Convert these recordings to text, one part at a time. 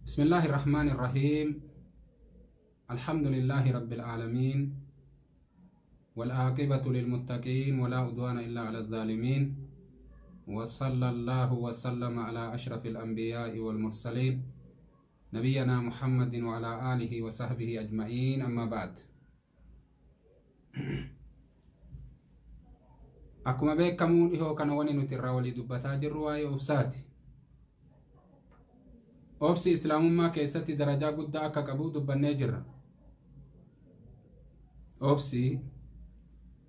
بسم الله الرحمن الرحيم. الحمد لله رب العالمين، والعاقبة للمتقين ولا عدوان إلا على الظالمين، وصلى الله وسلم على أشرف الأنبياء والمرسلين نبينا محمد وعلى آله وصحبه أجمعين. أما بعد، أكما بيكمون إهو كان وني نترى ولي دبتا جروا أبساتي أبسي إسلام ما كيستي درجة قد أكا قبو دبني جرى. أبسي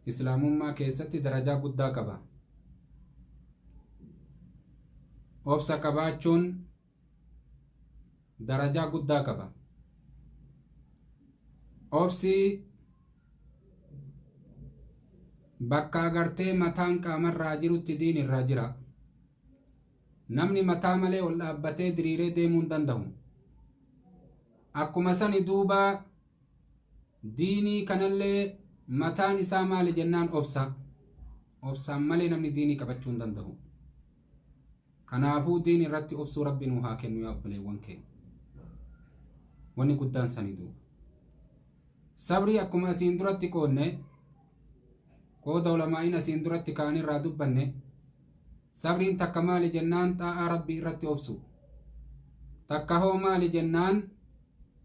إسلام ما كيستي درجة قد أكبا أبسا كباچون درجة قد أكبا. أبسي bakka agartee mataan qaamarraa jirutti diin irraa jira. Namni mataa malee ol dhaabbatee diriiree deemuu hin danda'u. Akkuma sani duuba diinii kanallee mataan isaa maali jennaan obsa. Obsaan malee namni diinii qabachuu hin danda'u. Kanaafuu diin irratti obsuu rabbi nuu haa kennu yaa obboleewwan keenya. Wanni guddaan sani duuba. Sabrii akkuma asiin duratti qoonne qooda ulamaa'in asiin duratti kaanirraa dubbanne sabriin takka maali jennaan xaa'aa rabbii irratti obsu, takka hoo maali jennaan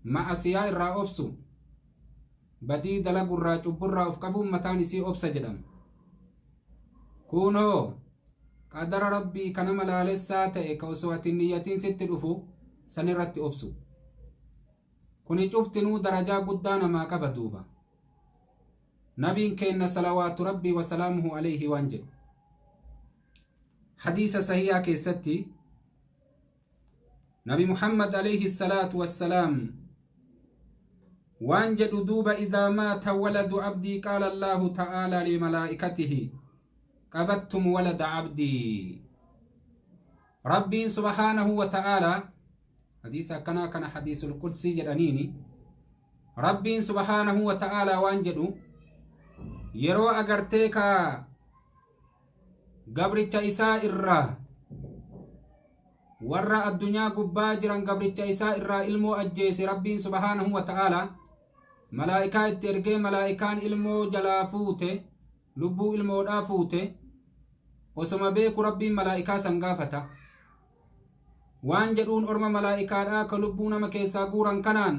ma'asiyaa irraa obsu, badii dalagurraa cubburraa of qabuun mataan isii obsa jedhama. Kunoo qadara rabbii kana malaalessaa ta'e ka osoo ati niyyatiin sitti dhufu san irratti obsu. Kuni cuftinuu darajaa guddaa namaa qaba duuba. نبي كان صلوات ربي وسلامه عليه وانجل حديث صحيح كيستي نبي محمد عليه الصلاة والسلام وانجل دوب إذا مات ولد عبدي قال الله تعالى لملائكته قبضتم ولد عبدي. ربي سبحانه وتعالى حديث كان حديث القدسي جرانيني. ربي سبحانه وتعالى وانجل yeroo agartee ka gabricha isaa irraa warra addunyaa gubbaa jiran gabricha isaa irraa ilmoo ajjeese rabbiin subhaanahu wa ta'ala malaa'ikaa itti ergee malaa'ikaan ilmoo jalaa fuute, lubbuu ilmoodhaa fuute. Osoma beeku rabbiin malaa'ikaa san gaafata waan jedhuun orma malaa'ikaadhaa ka lubbuu nama keessaa guuran kanaan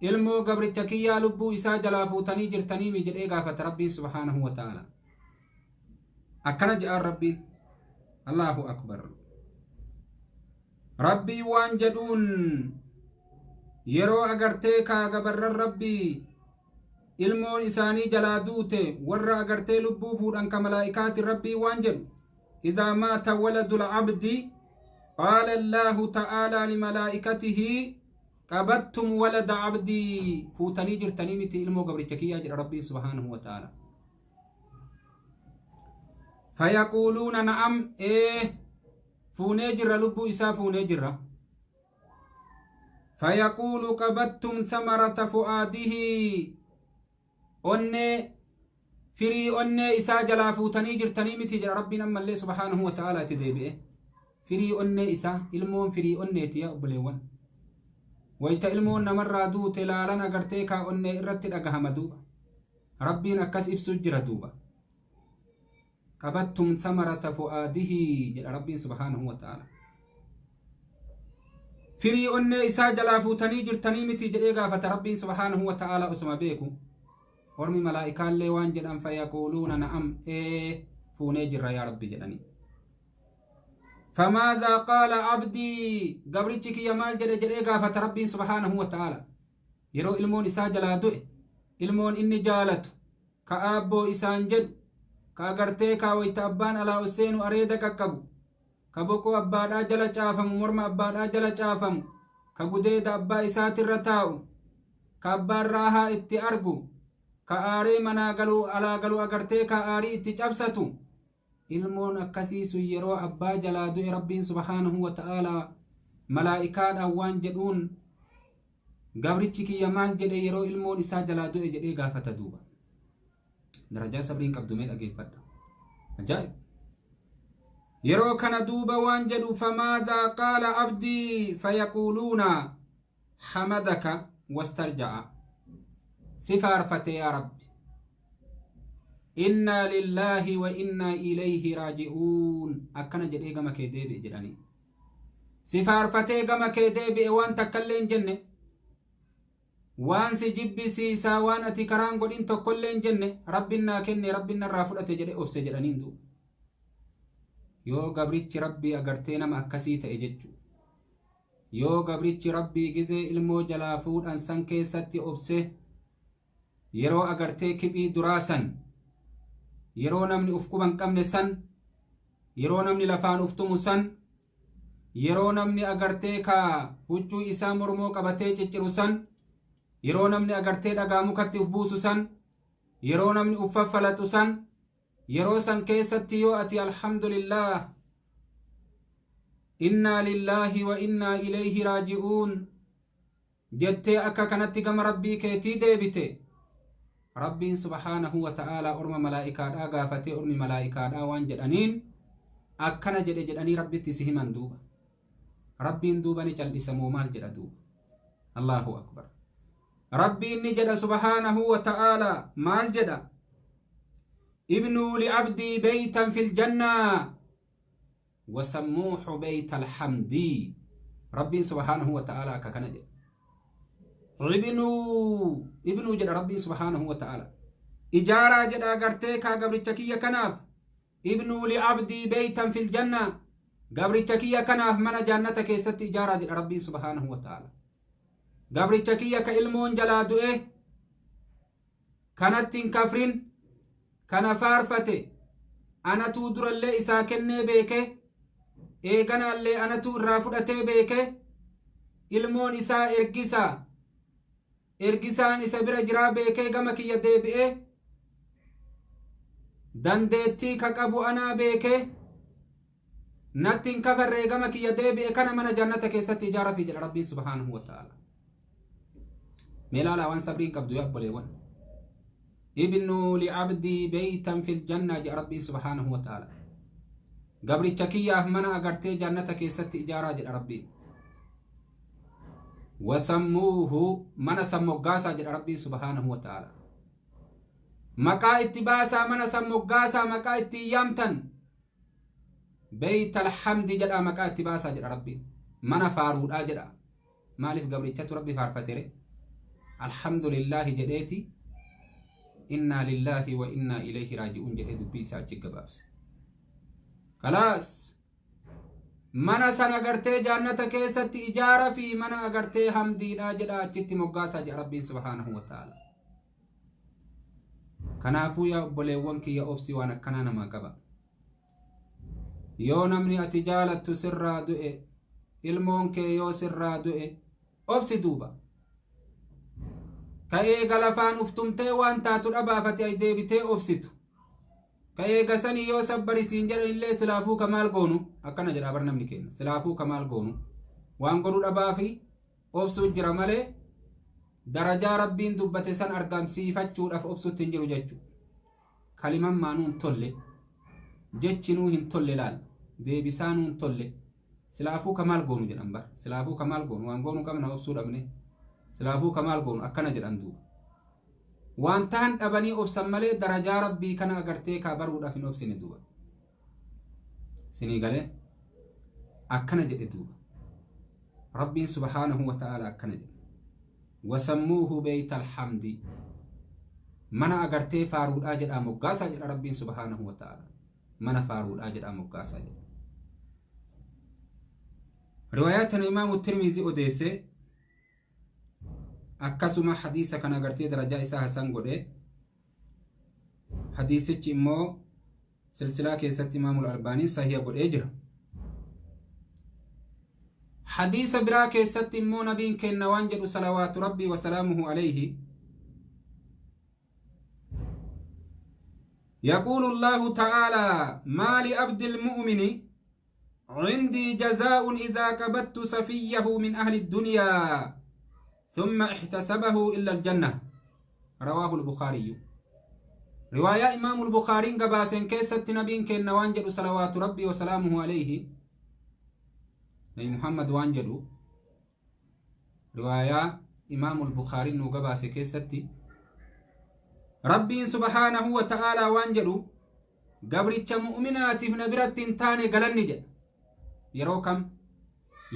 ilmoo gabricha kiyyaa lubbuu isaa jalaa fuutanii jirtanii jedhee gaafata rabbiin subhaanahu wa ta'ala. Akkana jedhaan rabbiin. Allahu akbar. Rabbii waan jedhuun yeroo agartee kaa gabarran rabbii ilmoon isaanii jalaa duute warra agartee lubbuu fuudhan ka malaa'ikaati rabbii waan jedhu idhaa maata waladul abdi qaala Allahu ta'aalaa limalaa'ikatihi قبضتم ولد عبدي فوتني جرتني متي ilmoo gabricha kiyyaa jedha rabbiin subhaanahu wa ta'ala. فيقولون نعم fuunee jirra lubbuu isaa fuunee jirra. فيقول قبضتم ثمرة فؤاده onnee firii onnee isaa jalaa fuutanii jirtanii miti jedha rabbiin ammallee subhaanahu wa ta'ala itti deebi'e. Firii onnee isaa ilmoon firii onneeti yaa obboleewwan. wayta ilmoon namarraa duute laalan agartee kaa onnee irratti dhagahama duuba. Rabbiin akkas ibsu jira duuba. qabattum samarata fu'aadihi jedha rabbiin subhaanahu wa ta'ala. Firii onnee isaa jalaa fuutanii jirtanii miti jedhee gaafata rabbiin subhaanahu wa ta'ala osuma beeku. Ormi malaa'ikaallee waan jedhan fayaquuluuna na'am fuunee jirra yaa rabbi jedhanii. فماذا قال عبدي قبرتك يا مال جري قافة ربي سبحانه وتعالى يرو إلمون إسا جلا دوئ إلمون إني جالت كأبو إسان جد كأغرتي كاويت أبان على أسين أريدك كبو كبوكو أبادا جلا شافم مرم أبادا جلا شافم كبوديد أبا إسات الرتاو كأبان راها إتي أرقو كآري منا قلو على قلو أغرتي كآري إتي جابستو ilmoon akkasiisu yeroo abbaa jalaa du'e rabbiin subhaanahu wa ta'aalaa malaa'ikaadhaan waan jedhuun gabrichi kiyya maal jedhe yeroo ilmoon isaa jalaa du'e jedhee gaafata duuba. Darajaa sabriin qabdu mee dhageeffadha. Ajaa'ib. يرو كان دوبا وانجلوا فماذا قال عبدي فيقولون حمدك واسترجع سفار فتي يا رب إنا لله وإنا إليه راجعون أكنا جدي كما كديبي جراني سفار فتي كما كديبي وان تكلين جنة وان سجب سيسا وان أتكران قد انتو كلين جنة ربنا كني ربنا الرافضة جدي أبس جرانين دو yoo gabrichi rabbii agartee nama akkasii ta'e jechu yoo gabrichi rabbii gizee ilmoo jalaa fuudhan san keessatti obse yeroo agartee kibii duraasan yeroo namni uf quban qabne san yeroo namni lafaan uftumu san yeroo namni agartee ka huccuu isaa mormoo qabatee cicciru san yeroo namni agartee dhagaa mukatti uf buusu san yeroo namni uf faffalatu san yeroo san keessatti yoo ati alhamdulillah inna lillahi wa inna ilayhi raaji'uun jettee akka kanatti gama rabbii keetii deebite rabbiin subhaanahu wa ta'aalaa orma malaa'ikaadhaa gaafatee ormi malaa'ikaadhaa waan jedhaniin akkana jedhanii rabbitti si himan duuba rabbiin duuba ni cal'isamoo maal jedha duuba allahu akbar rabbiin ni jedha subhaanahu wa ta'aalaa maal jedha ابنوا لعبدي بيتا في الجنة وسموه بيت الحمد ربي سبحانه وتعالى ككنجة ابنوا جد ربي سبحانه وتعالى إجارة جد أغرتك قبل التكية كناف ابنوا لعبدي بيتا في الجنة قبل التكية كناف من جنتك ست إجارة جد ربي سبحانه وتعالى قبل التكية كإلمون جلادو كانت كفرين kana faarfate anatu durallee isaa kennee beeke eeganaallee anatu irraa fudhatee beeke ilmoon isaa ergisaan isa bira jiraa beekee gama kiyya deebi'ee dandeettii ka qabu anaa beeke nattiin kafarree gama kiyya deebi'e kana mana jannata keessatti ijaara fi jedha rabbiin subhaanahu wa ta'ala meelaalaa waan sabriin qabdu yaa obboleewwan ابنوا لعبدي بيتا في الجنة جاء ربي سبحانه وتعالى قبل التكية من أقرتي جنتك ست إجارة جاء ربي وسموه من سمو قاسا جاء ربي سبحانه وتعالى مكا اتباسا من سمو قاسا مكا اتيامتن بيت الحمد جاء مكا اتباسا جاء ربي من فارود آجرا مالف قبل التكية ربي فارفتري الحمد لله جديتي إنا لله وإنا إليه راجعون جديد بيسا جبابس خلاص منا سن اگرتے جنت کیست اجارہ في منا اگرتے حمدی راجدا چت مغاسا ربي سبحانه وتعالى كنافو يا بوليون كي يا اوبسي وانا كنانا ما قبا يو نمني اتجالت سرا دوئ ilmoon kee yoo sirraa du'e obsi duuba ka'ee galafaan uftumtee waan taatu dhabaafate ay deebitee obsitu ka'ee gasanii yoo sabbarisiin jedhan illee silaafuu kamaal goonu akkana jedha bar namni kenna silaafuu kamaal goonu waan godhu dhabaafi obsuu jira malee darajaa rabbiin dubbate san argamsiifachuudhaaf obsutti hin jiru jechu kaliman maanuun tolle jechinuu hin tolle laal deebisaanuun tolle silaafuu kamaal goonu jedhan bar silaafuu kamaal goonu waan goonu qabna obsuu dhabne silaafuu kamaal goonu akkana jedhan duuba waan ta'an dhabanii obsan malee darajaa rabbii kana agartee kaa baruudhaaf hin obsine duuba sinii galee akkana jedhe duuba rabbiin subhaanahu wa ta'ala akkana jedhe wasammuuhu beeyta alhamdi mana agartee faaruudhaa jedhaa moggaasaa jedha rabbiin subhaanahu wa ta'ala mana faaruudhaa jedhaa moggaasaa jedha riwaayaatan imaamu tirmizi odeesse akkasuma hadiisa kan agartee darajaa isaa hasan godhe hadiisichi immoo silsilaa keessatti imaamul albaanii sahiha godhee jira حديث برا كيست مو نبين كنا وانجل صلوات ربي وسلامه عليه يقول الله تعالى ما لعبد المؤمن عندي جزاء إذا كبت سفيه من أهل الدنيا ثم احتسبه إلا الجنة رواه البخاري رواية إمام البخاري قباسن كيست نبين كن وانجد صلوات ربي وسلامه عليه نبي محمد وانجد رواية إمام البخاري قباس كيست ربي سبحانه وتعالى وانجد قبرتش مؤمنات في نبرة تاني قلن جد يرو كم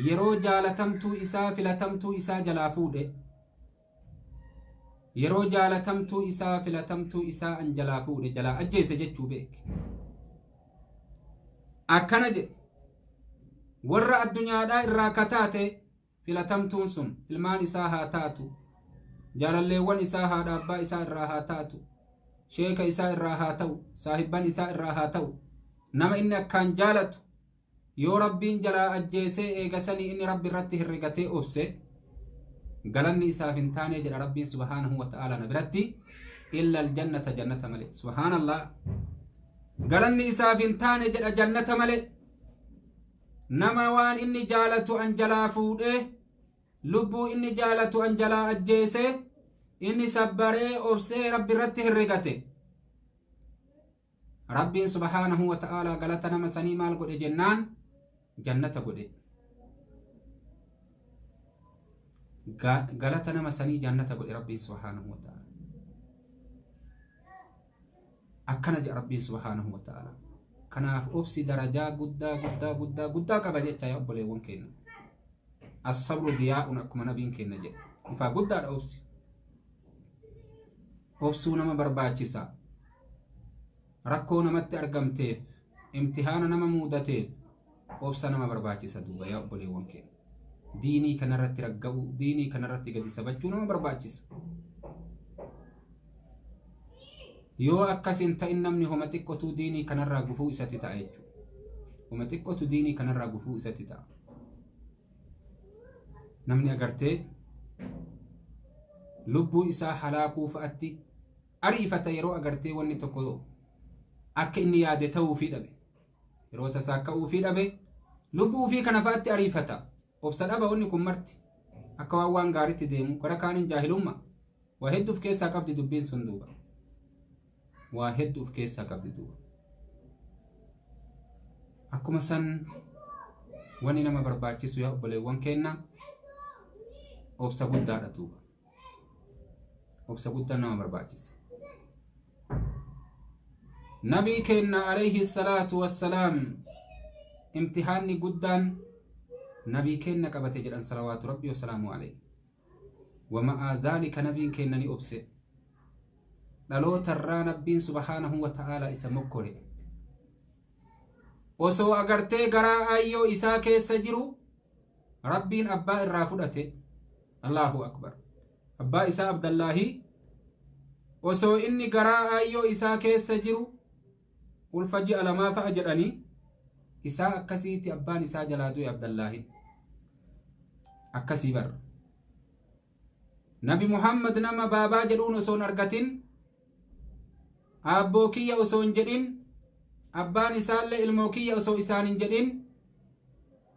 يرو جالتمتو إسا فلتمتو إسا جلافود يرو جالتمتو إسا فلتمتو إسا أن جلافود جلا أجيس جتشو بيك أكنا جد ورّا الدنيا دا الراكتات فلتمتون سن المان إسا هاتاتو جال الليوان إسا هادابا إسا الراهاتاتو شيك إسا الراهاتو صاحبان إسا الراهاتو نما إنك كان جالتو yoo rabbiin jalaa ajjeesee eegasanii inni rabbi irratti hirrigatee obse galanni isaaf hin taane jedha rabbiin subhaanahu wa ta'ala na biratti illa aljannata jannata male subhaanallah galanni isaaf hin taane jedha jannata male nama waan inni jaalatu an jalaa fuudhee lubbuu inni jaalatu an jalaa ajjeesee inni sabbaree obsee rabbi irratti hirrigate rabbiin subhaanahu wa ta'ala galata nama sanii maal godhe jennaan jannata godhe galata nama sanii jannata godhe rabbiin subhaanahu wa ta'ala akkana jedha rabbiin subhaanahu wa ta'ala kanaaf obsi darajaa guddaa qaba jecha yaa obboleewwan keenya as-sabru diyaa'un akkuma nabiin keenya jedhe ifaa guddaadha obsi obsuu nama barbaachisa rakkoo namatti argamteef imtihaana nama muudateef obsa nama barbaachisa duuba yaa obboleewwan keenya diinii kanarratti ragga'u diinii kanarratti gadi sabachuu nama barbaachisa yoo akkasin ta'in namni homa xiqqotu diinii kanarraa gufuu isatti ta'a jechuudha homa xiqqotu diinii kanarraa gufuu isatti ta'a namni agartee lubbuu isaa halaakuu fa'atti ariifata yeroo agartee wanni tokko akka inni yaade ta'uu fi dhabe yeroo tasaa ka'uu fi dhabe lubbuu fi kana fa'atti ariifata obsa dhaba wanni kun marti akka waan gaariitti deemu gara kaaniin jaahilummaa waa hedduuf keessaa qabdi dubbiin sun duuba waa hedduuf keessaa qabdi duuba akkuma san wanni nama barbaachisu yaa obboleewwan keenya obsa guddaadha duuba obsa guddaa nama barbaachisa نبي كنا عليه الصلاة والسلام امتحان قدان نبي كنا قبت جران صلوات ربي وسلامه عليه ومع ذلك نبي كنا نأبسئ للو ترى نبي سبحانه وتعالى اسمه كوري وسو أغرتي غرا أيو إساك سجرو ربي أبا الرافدته الله أكبر أبا إسا عبد الله وسو إني غرا أيو إساك سجرو والفجأة لما فأجرني إساء أكسيتي أبان إساء جلادو عبد الله أكسي بر نبي محمد نما بابا جرون أسون أرغتين أبوكي أسون جدين أبان إساء الموكي أسو إسان جدين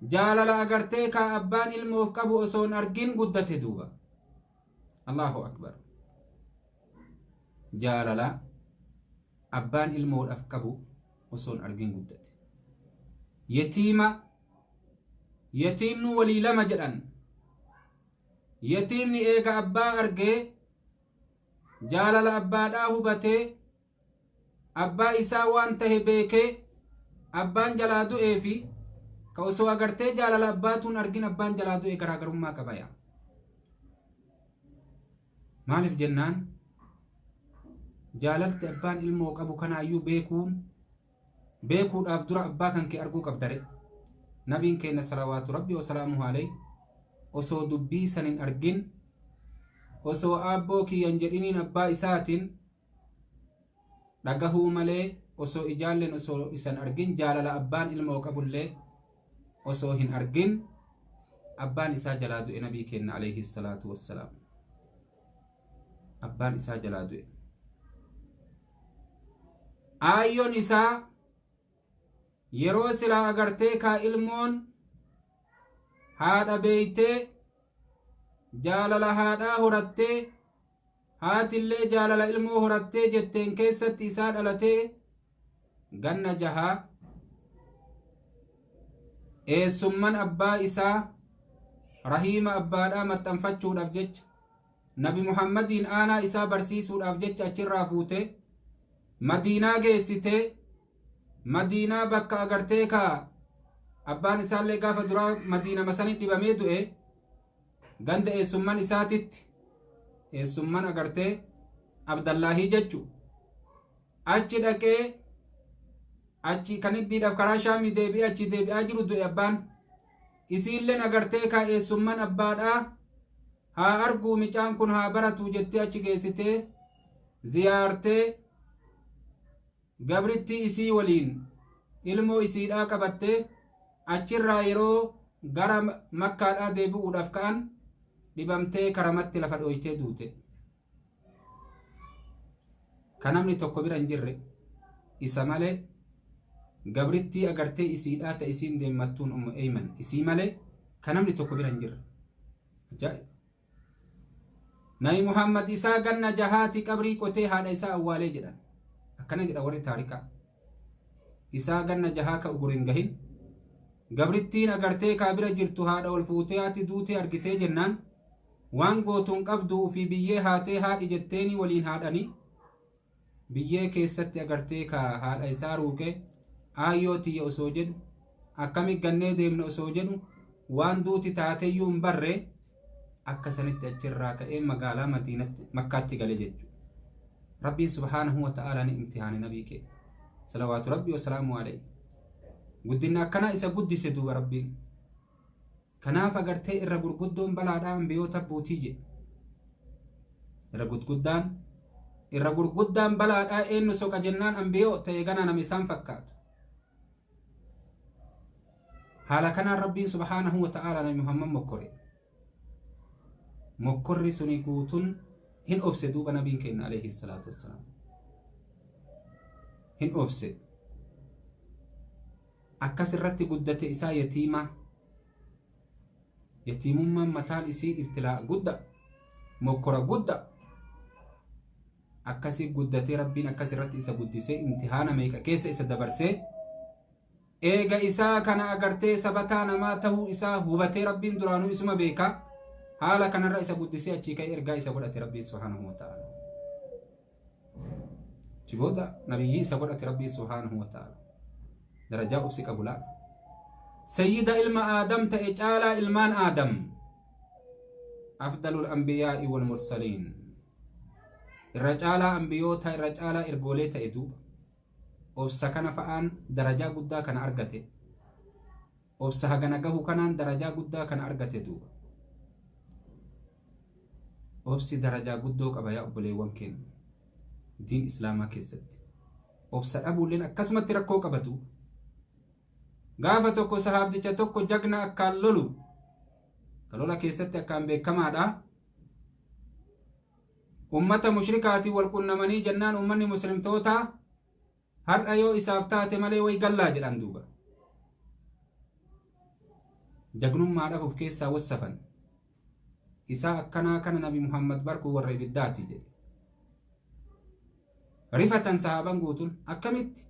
جالل أغرتي كا أبان الموكب أسون أرغين قدت دوبا الله أكبر جالل أبان المول أفكبو وصون أرجين قدت يتيم ولي لما جران يتيم إيجا أبا أرجي جالل أبا داه بته أبا إساوان تهبيكي أبان جلادو إيفي كوسو أغرتي جالل أباتون أرجين أبان جلادو إيجا راغرم ما كبايا مالف جنان جاللت أبان الموك أبو كان أيو بيكون أبدر أبا كان كي أرجوك أبدره نبين كينا صلوات ربي وسلامه عليه وسو دبي سنين أرجين وسو أبو كي ينجرينين أبا إساتين لقهو ملي وسو إجالين وسو إسان أرجين جالل أبان الموك أبو اللي وسو هن أرجين أبان إسا جلادو نبي كينا عليه الصلاة والسلام أبان إسا جلادو آيون إسا yeroo silaa agartee kaa ilmoon haadha beeytee jaalala haadhaa horattee haatillee jaalala ilmoo horattee jetteen keessatti isaa dhalatee ganna 6 eessumman abbaa isaa rahiima abbaadhaa maxxanfachuudhaaf jecha nabi muhammadiin aanaa isaa barsiisuudhaaf jecha achirraa fuute madiinaa geessite. madiinaa bakka agartee ka abbaan isaallee gaafa duraa madiina masanii dhibamee du'e ganda eessumman isaatitti eessumman agartee abdallaahii jechu achi dhaqee achi kaniddiidhaaf karaa shaamii deebi'ee achi deebi'aa jiru du'e abbaan isiilleen agartee ka eessumman abbaadhaa haa arguu micaan kun haa baratu jettee achi geessitee ziyaartee gabritti isii waliin ilmoo isiidhaa qabattee achirraa yeroo gara makkaadhaa deebi'uudhaaf ka'an dhibamtee karamatti lafa dhoytee duute. Kan namni tokko bira hin jirre isa malee gabrittii agartee isiidhaa ta isiin deemmattuun ummu Eyman isii malee kan namni tokko bira hin jirre. Ajaa'iba! Nabi Muhammad isaa ganna 6 qabrii qotee haadha isaa awwaalee jedhan. Akkana jedha warri taarikaa. Isaa ganna 6 ka ugurin gahin gabrittiin agartee kaabira jirtu haadha ol fuutee ati duutee argitee jennaan waan gootuun qabduu fi biyyee haatee haadhi jetteeni waliin haadhanii biyyee keessatti agartee ka haadha isaa ruuqee aayyoo tiyya osoo jedhu akkami gannee deemne osoo jedhu waan duuti taateyyuu hin barre akka sanitti achirraa ka'ee magaalaa madiinatti makkaatti gale jechuudha. Rabbiin subhaanahu wa ta'aalaa ni imtihaane nabii kee salawaatu rabbii wa salaamu alayhi guddina akkana isa guddise duuba rabbiin. Kanaaf agartee irra gurguddoon balaadhaa ambiyoota buutii jedhe. Irra gurguddaan balaadhaa eenyu soqa jennaan ambiyoo ta'e gana nama isaan fakkaatu. Haala kanaan rabbiin subhaanahu wa ta'aalaa nabi Muhammad mokkore. Mokkorri suni guutuun hin obse duuba nabiin keenya alayhi salaatu wassalaam. Hin obse. Akkas irratti guddate isaa yatiima. Yatiimummaan mataan isii ibtilaa gudda. Mokkora gudda. Akkasii guddatee rabbiin akkas irratti isa guddisee imtihaana meeqa keessa isa dabarsee eega isaa kana agartee sabataa namaa tahuu isaa hubatee rabbiin duraanuu isuma beeka. Haala kanarra isa guddisee achii ka'ee ergaa isa godhate rabbiin subhaanahu wa ta'ala. Chibooda nabiyyi isa godhate rabbiin subhaanahu wa ta'ala. Darajaa obsi qabulaa. Sayyida ilma Aadam ta'e caalaa ilmaan Aadam. Afdalul anbiyaa'i wal mursaliin. Irra caalaa ambiyoota irra caalaa ergoolee ta'e duuba. Obsa kana fa'aan darajaa guddaa kana argate. Obsa hagana gahu kanaan darajaa guddaa kana argate duuba. Obsi darajaa guddoo qaba yaa obboleewwan keenya. Diin islaamaa keessatti. Obsa dhabuulleen akkasumatti rakkoo qabatu. Gaafa tokko sahaabdicha tokko jagna akkaan lolu. Kalola keessatti akkaan beekamaadha. Ummata mushrikaatii wal qunnamanii jennaan ummanni muslimtoota har'a yoo isaaf taate malee way gallaa jedhan duuba. Jagnummaadhaaf of keessaa wassafan. Isaa akkanaa kana nabi Muhammad barkuu warra ibiddaati jedhe. Rifatan sahaban guutuun akkamitti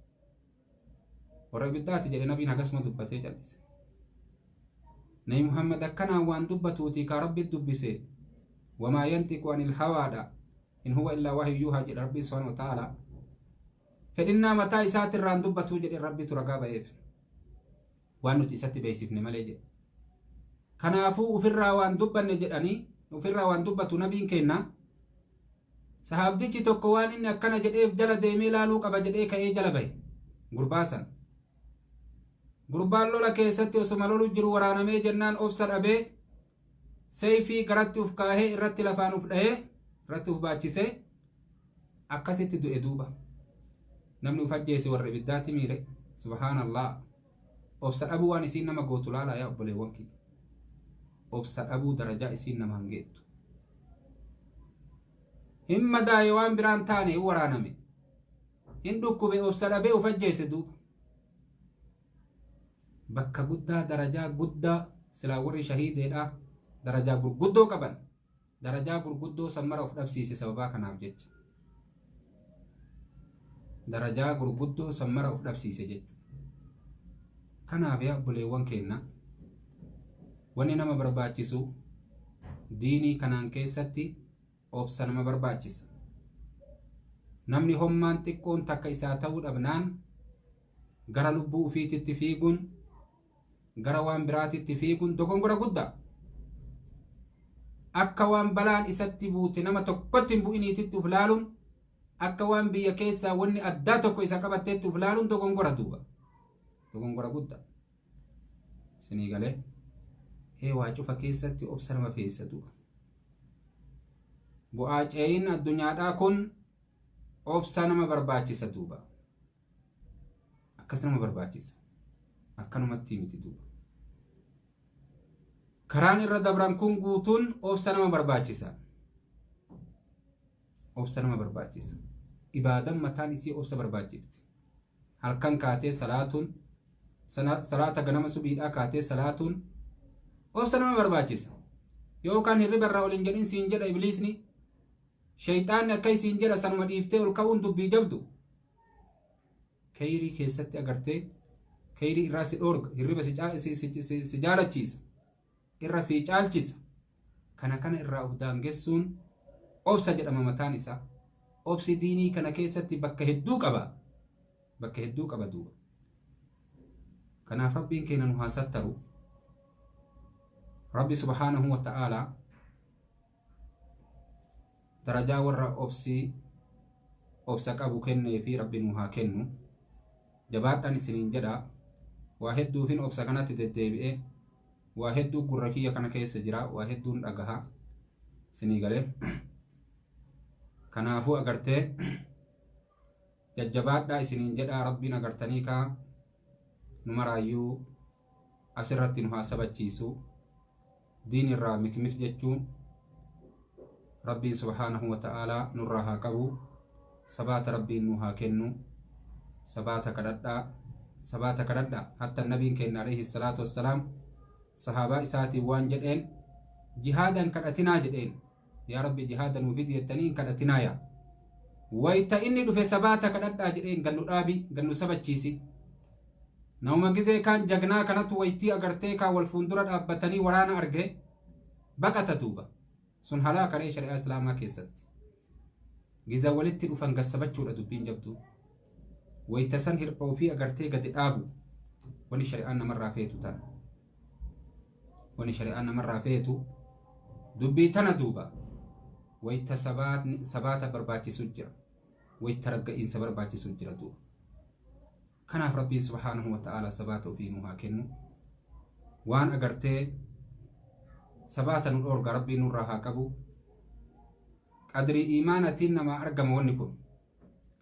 warra ibiddaati jedhe nabiin hagasuma dubbatee jal'ise. Nabi Muhammad akkanaan waan dubbatuutii ka rabbi dubbise wamaa yantiqu anil hawaadha in huwa illaa wahyun yuuhaa jedhe rabbiin subhaanahu wa ta'aalaa. Fedhinnaa mataa isaatirraan dubbatuu jedhe rabbitu ragaa ba'eef waan nuti isatti beeksifne malee jedhe. Kanaafuu ufirraa waan dubbanne jedhanii ufirraa waan dubbatu nabiin kenna. Sahaabdichi tokko waan inni akkana jedheef jala deemee laaluu qaba jedhee ka'ee jala bahe gurbaasan. Gurbaan lola keessatti osuma lolu jiru waraanamee jennaan obsa dhabee seeyfii garatti uf kaahee irratti lafaan uf dhahee irratti uf baachisee akkasitti du'e duuba. Namni uf ajjeese warra ibiddaati miire subhaanallah. Obsa dhabuu waan isiin nama gootu laalaa yaa obboleewwan kiyya. Obsa dhabuu darajaa isiin nama hangeettu. Hin madaaye waan biraan taane hin waraaname. Hin dhukkube obsa dhabee uf ajjeese duuba. Bakka guddaa darajaa guddaa silaa warri shahiideedha darajaa gurguddoo qaban darajaa gurguddoo sammara of dhabsiise sababaa kanaaf jecha. Darajaa gurguddoo sammara of dhabsiise jechuudha. Kanaaf yaa obboleewwan keenya wanni nama barbaachisu diinii kanaan keessatti obsa nama barbaachisa. Namni hommaan xiqqoon takka isaa ta'uu dhabnaan gara lubbuu ufiititti fiiguun gara waan biraatitti fiiguun dogongora guddaa. Akka waan balaan isatti buute nama tokkotti hin bu'iniititti uf laaluun akka waan biyya keessaa wanni addaa tokko isa qabatteetti uf laaluun dogongora duuba. Dogongora guddaa. Isinii galee waa cufa keessatti obsa nama feessatu. Bu'aa ceeyin addunyaadhaa kun obsa nama barbaachisa duuba. Akkas nama barbaachisa. Akkanumatti miti duuba. Karaan irra dabran kun guutuun obsa nama barbaachisa. Obsa nama barbaachisa. Ibaadan mataan isii obsa barbaachifti. Halkan kaatee salaatuun salaata ganama subiidhaa kaatee salaatuun obsa nama barbaachisa. Yookaan hirriba irraa ol hin jedhin siin jedha ibliisni. Shayxaanni akka isiin jedha sanuma dhiiftee ol ka'uun dubbii jabdu. Khayrii keessatti agartee khayrii irraa si dhoorga. Hirriba si jaalachiisa. Irra si caalchisa. Kana irraa of daangessuun obsa jedhama mataan isaa. Obsi diinii kana keessatti bakka hedduu qaba. Bakka hedduu qaba duuba. Kanaaf rabbiin keenya nu haa sattaru. Rabbi subhaanahu wa ta'aalaa darajaa warra obsa qabu kennee fi rabbi nu haa kennu. Jabaadhaan isiniin jedha. Waa hedduufin obsa kanatti deddeebi'ee waa hedduu gurra kiyya kana keessa jira. Waa hedduun dhagaha. Isinii galee. Kanaafuu agartee jajjabaadhaa isiniin jedha. Rabbiin agartanii kaa numaraayyuu asirratti nu haa sabachiisu. Diin irraa mikmik jechuun rabbiin subhaanahu wa ta'aalaa nurraa haa qabu. Sabaata rabbiin nu haa kennu. Sabaata kadhadhaa. Hatta nabiin keenya alayhi salaatu wassalaam sahaabaa isaatiin waan jedheen jihaadan kadhatinaa jedheen. Yaa rabbi jihaadan nuufid jettanii hin kadhatinaa yaa. Wayta inni dhufe sabaata kadhadhaa jedheen gannu dhaabi gannu sabachiisi. Nauma gizee kaan jagnaa kanatu waytii agartee kaan wal fuuldura dhaabbatanii waraana arge baqata duuba. Sun halaa karee shari'aa islaamaa keessatti. Giza walitti dhufan gassabachuudha dubbiin jabdu. Wayta san hirpha ofii agartee gadi dhaabu. Wani shari'aan namarraa feetu tana. Wani shari'aan namarraa feetu dubbii tana duuba. Wayta sabaata barbaachisu jira. Wayta ragga'iinsa barbaachisu jira duuba. Kanaaf rabbiin subhaanahu wa ta'aalaa sabaata ofii nu haa kennu. Waan agartee sabaata nu dhoorga rabbiin nurraa haa qabu. Qadrii iimaanatiin namaa argama wanni kun.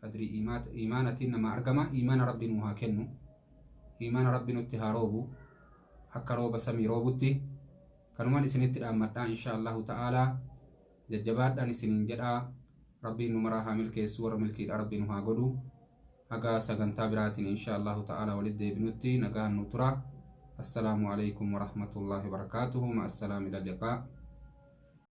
Qadrii iimaanatiin namaa argama. Iimaana rabbiin nu haa kennu. Iimaana rabbiin nutti haa roobu. Akka rooba samii roobutti. Kanumaan isinitti dhaammadhaa insha Allahu ta'aalaa. Jajjabaadhaan isiniin jedhaa. Rabbiin nu maraa haa milkeessu. Warra milkiidha rabbiin nu haa godhu. Haga sagantaa biraatiin insha Allahu ta'aalaa walitti deebinutti nagaan nu tura. Assalaamu alaykum wa rahmatullahi wa barakatuhu. Ma assalaami ila liqaa.